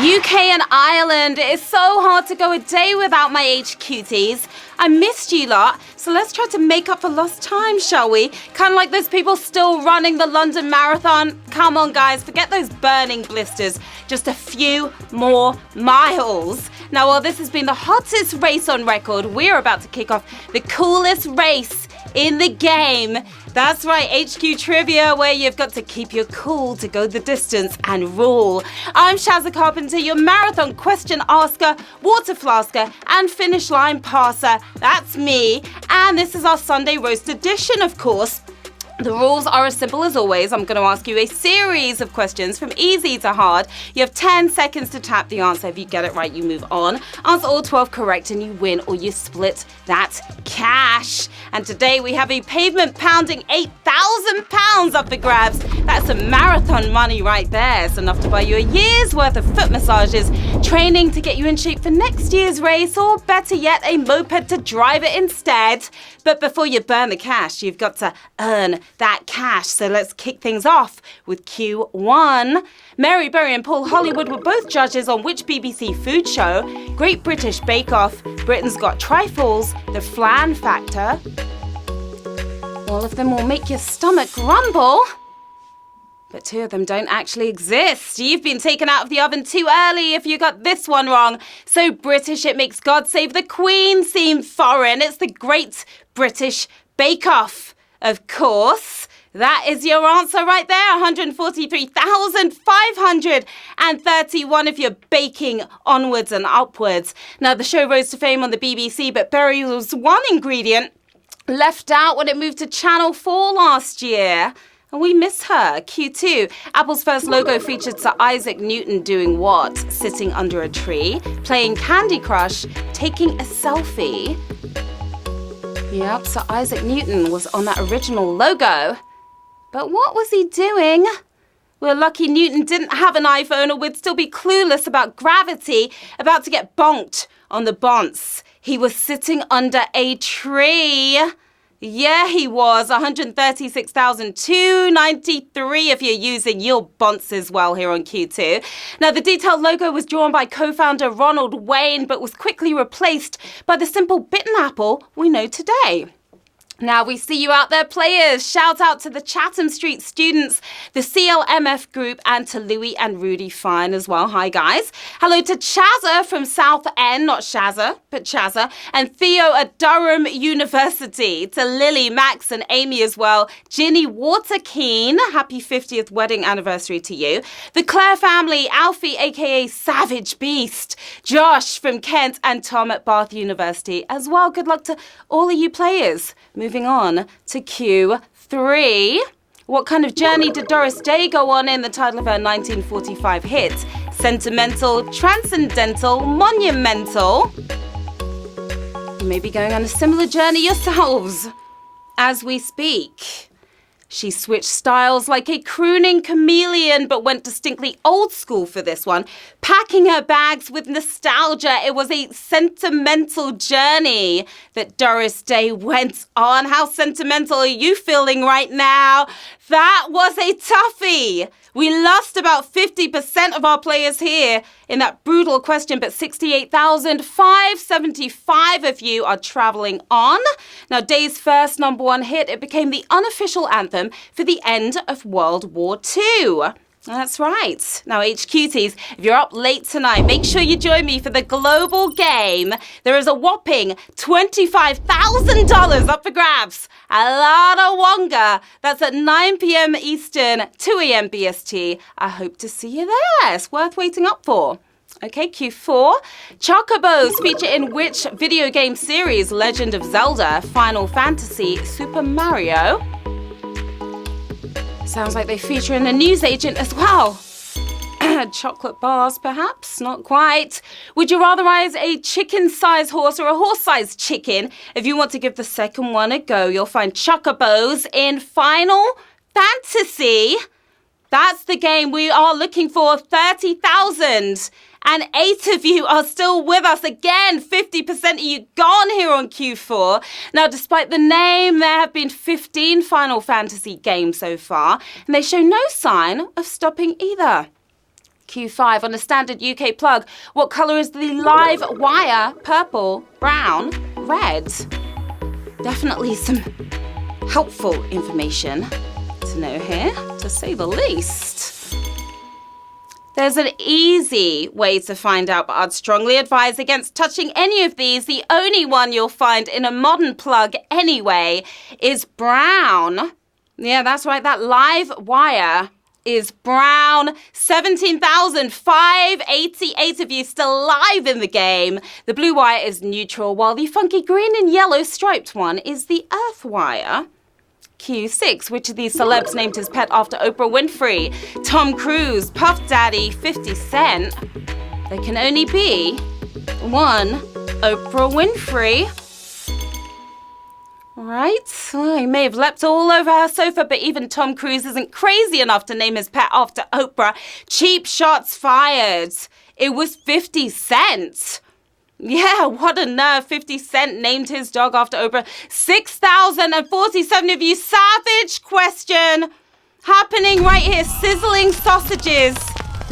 UK and Ireland. It is so hard to go a day without my HQTs. I missed you lot, so let's try to make up for lost time, shall we? Kind of like those people still running the London Marathon. Come on, guys, forget those burning blisters. Just a few more miles. Now, while this has been the hottest race on record, we're about to kick off the coolest race in the game. That's right, HQ Trivia, where you've got to keep your cool to go the distance and rule. I'm Sharon Carpenter, your marathon question asker, water flasker, and finish line passer. That's me. And this is our Sunday roast edition, of course. The rules are as simple as always. I'm going to ask you a series of questions from easy to hard. You have 10 seconds to tap the answer. If you get it right, you move on. Answer all 12 correct and you win, or you split that cash. And today we have a pavement-pounding £8,000 up for grabs. That's some marathon money right there. It's enough to buy you a year's worth of foot massages, training to get you in shape for next year's race, or better yet, a moped to drive it instead. But before you burn the cash, you've got to earn that cash. So let's kick things off with Q1. Mary Berry and Paul Hollywood were both judges on which BBC food show? Great British Bake Off, Britain's Got Trifles, The Flan Factor. All of them will make your stomach rumble. But two of them don't actually exist. You've been taken out of the oven too early if you got this one wrong. So British, it makes God Save the Queen seem foreign. It's the Great British Bake Off, of course. That is your answer right there. 143,531 if you're baking onwards and upwards. Now, the show rose to fame on the BBC, but Berry was one ingredient left out when it moved to Channel 4 last year. And we miss her. Q2. Apple's first logo featured Sir Isaac Newton doing what? Sitting under a tree, playing Candy Crush, taking a selfie. Yep, Sir Isaac Newton was on that original logo. But what was he doing? We're lucky Newton didn't have an iPhone, or we'd still be clueless about gravity, about to get bonked on the bonce. He was sitting under a tree. Yeah, he was. 136,293 if you're using your bonds as well here on Q2. Now, the detailed logo was drawn by co-founder Ronald Wayne, but was quickly replaced by the simple bitten apple we know today. Now, we see you out there, players. Shout out to the Chatham Street students, the CLMF group, and to Louis and Rudy Fine as well. Hi, guys. Hello to Chazza from South End, not Shazza, but Chazza, and Theo at Durham University. To Lily, Max, and Amy as well. Ginny Waterkeen, happy 50th wedding anniversary to you. The Clare family, Alfie, aka Savage Beast. Josh from Kent, and Tom at Bath University as well. Good luck to all of you players. Moving on to Q3. What kind of journey did Doris Day go on in the title of her 1945 hit? Sentimental, transcendental, monumental. You may be going on a similar journey yourselves as we speak. She switched styles like a crooning chameleon, but went distinctly old school for this one, packing her bags with nostalgia. It was a sentimental journey that Doris Day went on. How sentimental are you feeling right now? That was a toughie. We lost about 50% of our players here in that brutal question, but 68,575 of you are traveling on. Now, Day's first number one hit, it became the unofficial anthem for the end of World War II. That's right. Now, HQTs, if you're up late tonight, make sure you join me for the global game. There is a whopping $25,000 up for grabs. A lot of wonga. That's at 9 p.m. Eastern, 2 a.m. BST. I hope to see you there. It's worth waiting up for. Okay, Q4. Chocobos feature in which video game series? Legend of Zelda, Final Fantasy, Super Mario. Sounds like they feature in a newsagent as well. Chocolate bars, perhaps? Not quite. Would you rather raise a chicken-sized horse or a horse-sized chicken? If you want to give the second one a go, you'll find Chocobos in Final Fantasy. That's the game we are looking for. 30,000. And 8 of you are still with us. Again, 50% of you gone here on Q4. Now, despite the name, there have been 15 Final Fantasy games so far, and they show no sign of stopping either. Q5, on a standard UK plug, what colour is the live wire? Purple, brown, red. Definitely some helpful information to know here, to say the least. There's an easy way to find out, but I'd strongly advise against touching any of these. The only one you'll find in a modern plug anyway is brown. Yeah, that's right, that live wire is brown. 17,588 of you still live in the game. The blue wire is neutral, while the funky green and yellow striped one is the earth wire. Q6, which of these celebs named his pet after Oprah Winfrey? Tom Cruise, Puff Daddy, 50 Cent. There can only be one Oprah Winfrey. Right? Well, he may have leapt all over her sofa, but even Tom Cruise isn't crazy enough to name his pet after Oprah. Cheap shots fired. It was 50 Cent. Yeah, what a nerve. 50 Cent named his dog after Oprah. 6,047 of you. Savage question happening right here. Sizzling sausages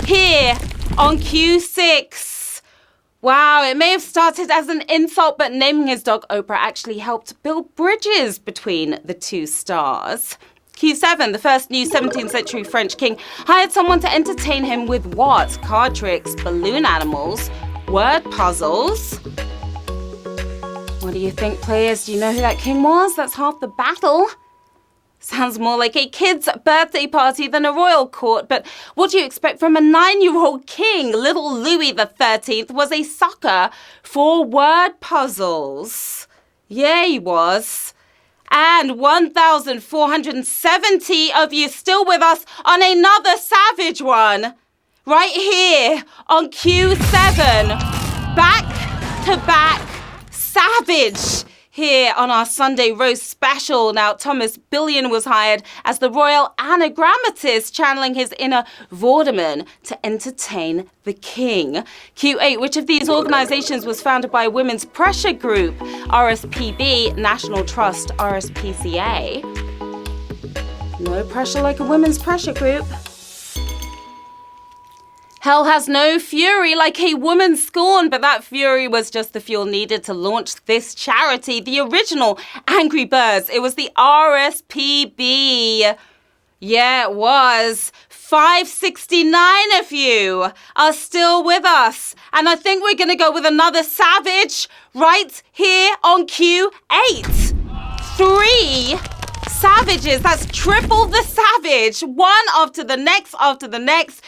here on Q6. Wow, it may have started as an insult, but naming his dog Oprah actually helped build bridges between the two stars. Q7, the first new 17th century French king, hired someone to entertain him with what? Card tricks, balloon animals, word puzzles. What do you think, players? Do you know who that king was? That's half the battle. Sounds more like a kid's birthday party than a royal court, but what do you expect from a 9-year-old king? Little Louis XIII was a sucker for word puzzles. Yeah, he was. And 1,470 of you still with us on another savage one. Right here on Q7. Back to back savage here on our Sunday roast special. Now, Thomas Billion was hired as the royal anagrammatist, channeling his inner Vorderman to entertain the king. Q8, which of these organizations was founded by a women's pressure group? RSPB, National Trust, RSPCA. No pressure like a women's pressure group. Hell has no fury like a woman's scorn, but that fury was just the fuel needed to launch this charity, the original Angry Birds. It was the RSPB. Yeah, it was. 569 of you are still with us. And I think we're going to go with another savage right here on Q8. 3 savages. That's triple the savage. One after the next after the next.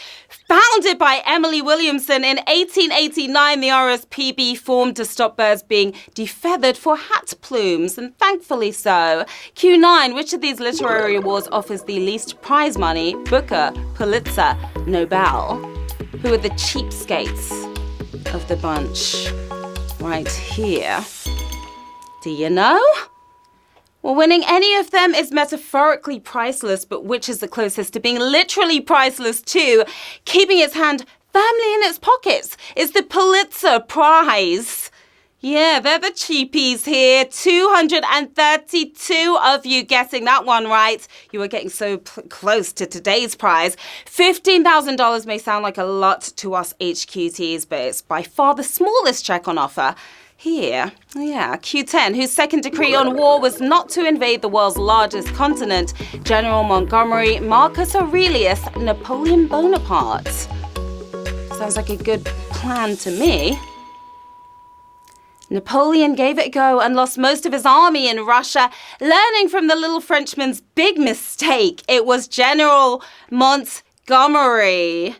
Founded by Emily Williamson in 1889, the RSPB formed to stop birds being defeathered for hat plumes, and thankfully so. Q9, which of these literary awards offers the least prize money? Booker, Pulitzer, Nobel. Who are the cheapskates of the bunch? Right here. Do you know? Well, winning any of them is metaphorically priceless, but which is the closest to being literally priceless too? Keeping its hand firmly in its pockets is the Pulitzer Prize. Yeah, they're the cheapies here. 232 of you getting that one right. You are getting so close to today's prize. $15,000 may sound like a lot to us HQTs, but it's by far the smallest check on offer. Here, yeah, Q10, whose second decree on war was not to invade the world's largest continent, General Montgomery, Marcus Aurelius, Napoleon Bonaparte. Sounds like a good plan to me. Napoleon gave it a go and lost most of his army in Russia, learning from the little Frenchman's big mistake. It was General Montgomery.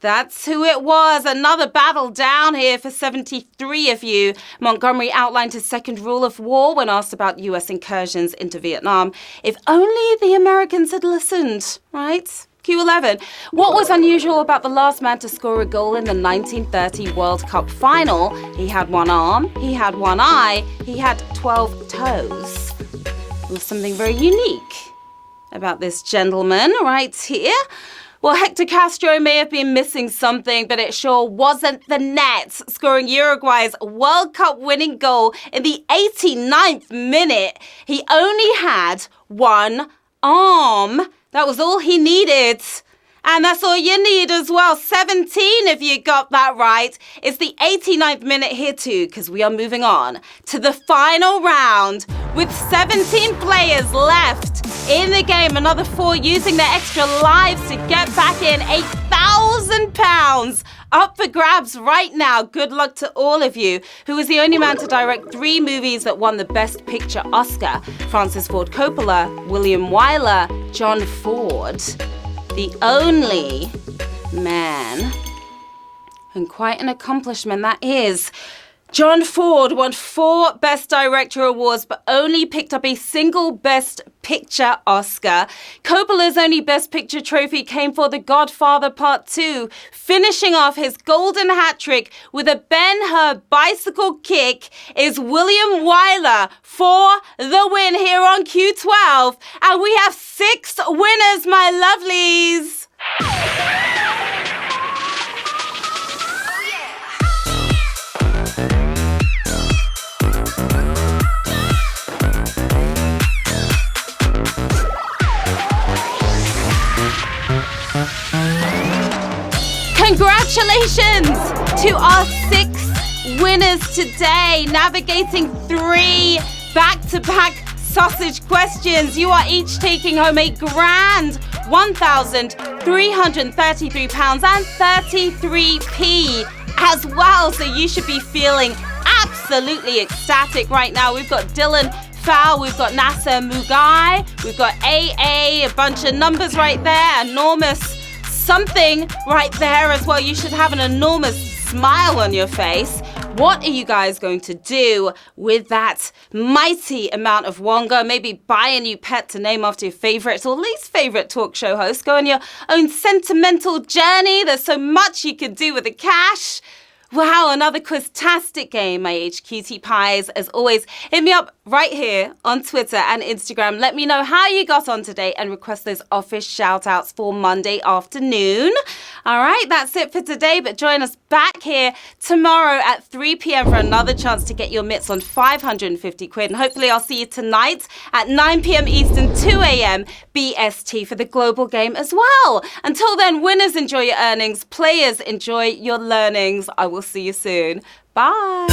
That's who it was. Another battle down here for 73 of you. Montgomery outlined his second rule of war when asked about US incursions into Vietnam. If only the Americans had listened, right? Q11. What was unusual about the last man to score a goal in the 1930 World Cup final? He had one arm, he had one eye, he had 12 toes. There was something very unique about this gentleman right here. Well, Hector Castro may have been missing something, but it sure wasn't the net, scoring Uruguay's World Cup winning goal in the 89th minute. He only had one arm. That was all he needed. And that's all you need as well. 17 if you got that right. It's the 89th minute here too, because we are moving on to the final round with 17 players left in the game. Another 4 using their extra lives to get back in. £8,000 up for grabs right now. Good luck to all of you. Who was the only man to direct 3 movies that won the Best Picture Oscar? Francis Ford Coppola, William Wyler, John Ford. The only man, and quite an accomplishment that is. John Ford won 4 Best Director awards, but only picked up a single Best Picture Oscar. Coppola's only Best Picture trophy came for The Godfather Part 2, finishing off his golden hat trick with a Ben-Hur bicycle kick is William Wyler for the win here on Q12. And we have 6 winners, my lovelies. Congratulations to our 6 winners today, navigating 3 back-to-back sausage questions. You are each taking home a grand £1,333.33 as well. So you should be feeling absolutely ecstatic right now. We've got Dylan Fowl, we've got Nasser Mugai, we've got AA, a bunch of numbers right there, enormous something right there as well. You should have an enormous smile on your face. What are you guys going to do with that mighty amount of wonga? Maybe buy a new pet to name after your favorite or least favorite talk show host. Go on your own sentimental journey. There's so much you can do with the cash. Wow, another quiztastic game, my HQT Pies. As always, hit me up right here on Twitter and Instagram. Let me know how you got on today and request those office shout-outs for Monday afternoon. All right, that's it for today, but join us back here tomorrow at 3 p.m. for another chance to get your mitts on 550 quid. And hopefully I'll see you tonight at 9 p.m. Eastern, 2 a.m. BST for the global game as well. Until then, winners enjoy your earnings, players enjoy your learnings. I will see you soon. Bye.